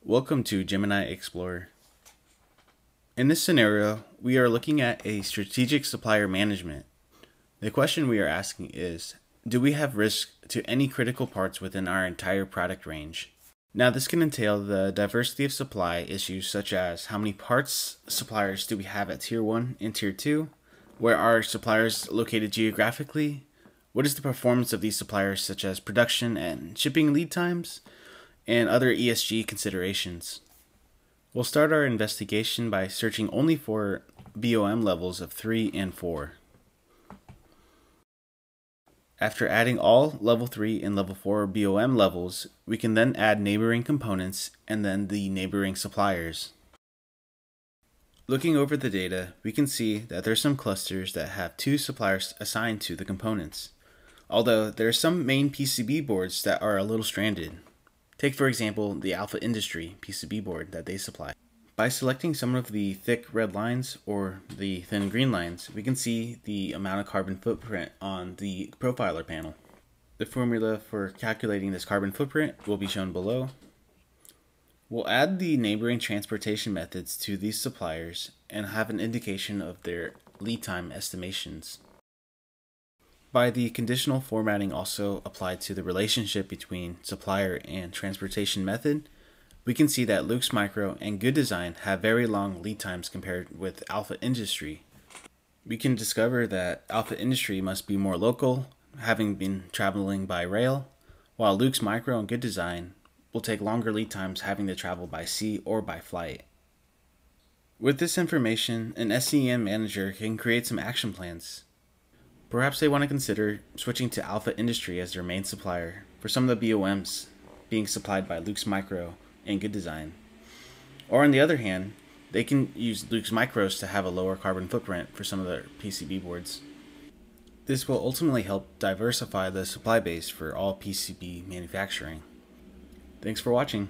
Welcome to Gemini Explore. In this scenario, we are looking at a strategic supplier management. The question we are asking is, do we have risk to any critical parts within our entire product range? Now, this can entail the diversity of supply issues such as how many parts suppliers do we have at Tier 1 and Tier 2? Where are suppliers located geographically? What is the performance of these suppliers such as production and shipping lead times? And other ESG considerations. We'll start our investigation by searching only for BOM levels of 3 and 4. After adding all level 3 and level 4 BOM levels, we can then add neighboring components and then the neighboring suppliers. Looking over the data, we can see that there are some clusters that have 2 suppliers assigned to the components, although there are some main PCB boards that are a little stranded. Take, for example, the Alpha Industry PCB board that they supply. By selecting some of the thick red lines or the thin green lines, we can see the amount of carbon footprint on the profiler panel. The formula for calculating this carbon footprint will be shown below. We'll add the neighboring transportation methods to these suppliers and have an indication of their lead time estimations. By the conditional formatting also applied to the relationship between supplier and transportation method, we can see that Luke's Micro and Good Design have very long lead times compared with Alpha Industry. We can discover that Alpha Industry must be more local, having been traveling by rail, while Luke's Micro and Good Design will take longer lead times having to travel by sea or by flight. With this information, an SCM manager can create some action plans. Perhaps they want to consider switching to Alpha Industry as their main supplier for some of the BOMs being supplied by Luke's Micro and Good Design. Or on the other hand, they can use Luke's Micros to have a lower carbon footprint for some of their PCB boards. This will ultimately help diversify the supply base for all PCB manufacturing. Thanks for watching.